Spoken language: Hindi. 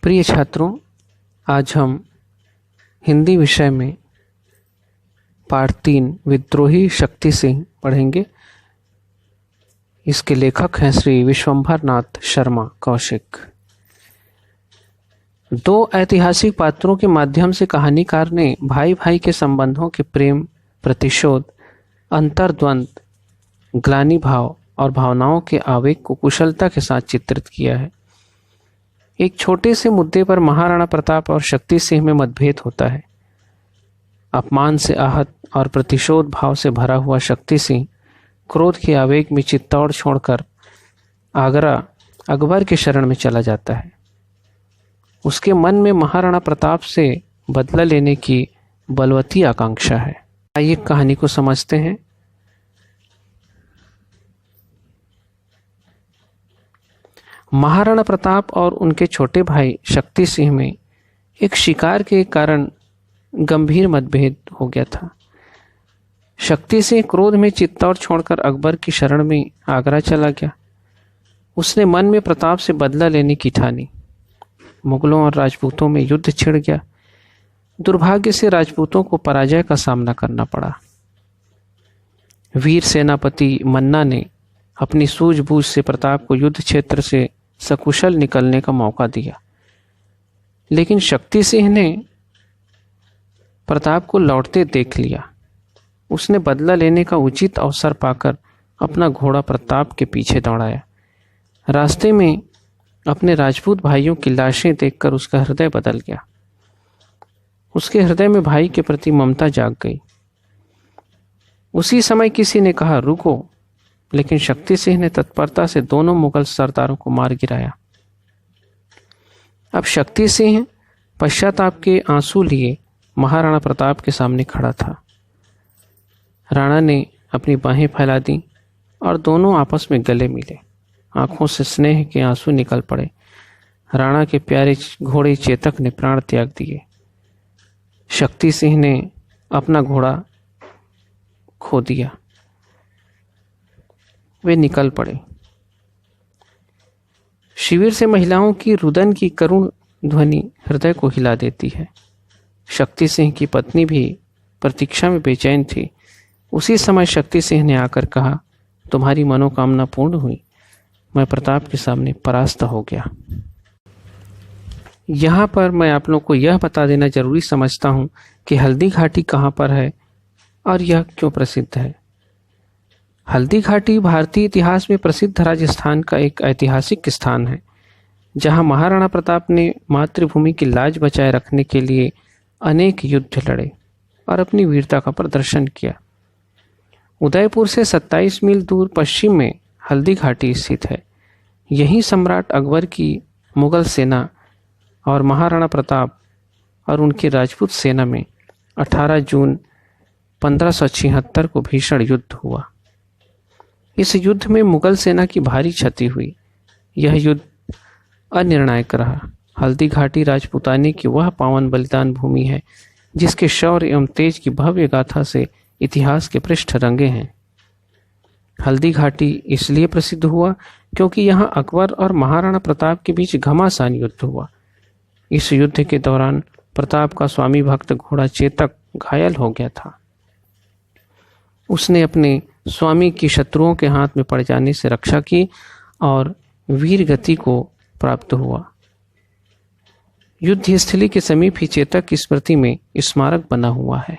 प्रिय छात्रों, आज हम हिंदी विषय में पाठ 3 विद्रोही शक्ति सिंह पढ़ेंगे। इसके लेखक हैं श्री विश्वंभर नाथ शर्मा कौशिक। दो ऐतिहासिक पात्रों के माध्यम से कहानीकार ने भाई भाई के संबंधों के प्रेम, प्रतिशोध, अंतर्द्वंद, ग्लानि भाव और भावनाओं के आवेग को कुशलता के साथ चित्रित किया है। एक छोटे से मुद्दे पर महाराणा प्रताप और शक्ति सिंह में मतभेद होता है। अपमान से आहत और प्रतिशोध भाव से भरा हुआ शक्ति सिंह क्रोध के आवेग में चित्तौड़ छोड़कर आगरा अकबर के शरण में चला जाता है। उसके मन में महाराणा प्रताप से बदला लेने की बलवती आकांक्षा है। आइए कहानी को समझते हैं। महाराणा प्रताप और उनके छोटे भाई शक्ति सिंह में एक शिकार के कारण गंभीर मतभेद हो गया था। शक्ति सिंह क्रोध में चित्तौड़ छोड़कर अकबर की शरण में आगरा चला गया। उसने मन में प्रताप से बदला लेने की ठानी। मुगलों और राजपूतों में युद्ध छिड़ गया। दुर्भाग्य से राजपूतों को पराजय का सामना करना पड़ा। वीर सेनापति मन्ना ने अपनी सूझबूझ से प्रताप को युद्ध क्षेत्र से सकुशल निकलने का मौका दिया, लेकिन शक्ति सिंह ने प्रताप को लौटते देख लिया। उसने बदला लेने का उचित अवसर पाकर अपना घोड़ा प्रताप के पीछे दौड़ाया। रास्ते में अपने राजपूत भाइयों की लाशें देखकर उसका हृदय बदल गया। उसके हृदय में भाई के प्रति ममता जाग गई। उसी समय किसी ने कहा, रुको, लेकिन शक्ति सिंह ने तत्परता से दोनों मुगल सरदारों को मार गिराया। अब शक्ति सिंह पश्चाताप के आंसू लिए महाराणा प्रताप के सामने खड़ा था। राणा ने अपनी बाहें फैला दी और दोनों आपस में गले मिले। आंखों से स्नेह के आंसू निकल पड़े। राणा के प्यारे घोड़े चेतक ने प्राण त्याग दिए। शक्ति सिंह ने अपना घोड़ा खो दिया। वे निकल पड़े। शिविर से महिलाओं की रुदन की करुण ध्वनि हृदय को हिला देती है। शक्ति सिंह की पत्नी भी प्रतीक्षा में बेचैन थी। उसी समय शक्ति सिंह ने आकर कहा, तुम्हारी मनोकामना पूर्ण हुई। मैं प्रताप के सामने परास्त हो गया। यहाँ पर मैं आप लोगों को यह बता देना जरूरी समझता हूँ कि हल्दी घाटी कहाँ पर है और यह क्यों प्रसिद्ध है। हल्दी घाटी भारतीय इतिहास में प्रसिद्ध राजस्थान का एक ऐतिहासिक स्थान है, जहां महाराणा प्रताप ने मातृभूमि की लाज बचाए रखने के लिए अनेक युद्ध लड़े और अपनी वीरता का प्रदर्शन किया। उदयपुर से 27 मील दूर पश्चिम में हल्दी घाटी स्थित है। यहीं सम्राट अकबर की मुगल सेना और महाराणा प्रताप और उनकी राजपूत सेना में 18 जून 1576 को भीषण युद्ध हुआ। इस युद्ध में मुगल सेना की भारी क्षति हुई। यह युद्ध अनिर्णायक रहा। हल्दी घाटी राजपूतानी की वह पावन बलिदान भूमि है जिसके शौर्य एवं तेज की भव्य गाथा से इतिहास के पृष्ठ रंगे हैं। हल्दी घाटी इसलिए प्रसिद्ध हुआ क्योंकि यहाँ अकबर और महाराणा प्रताप के बीच घमासान युद्ध हुआ। इस युद्ध के दौरान प्रताप का स्वामी भक्त घोड़ा चेतक घायल हो गया था। उसने अपने स्वामी की शत्रुओं के हाथ में पड़ जाने से रक्षा की और वीर गति को प्राप्त हुआ। युद्ध स्थली के समीप ही चेतक की स्मृति में स्मारक बना हुआ है।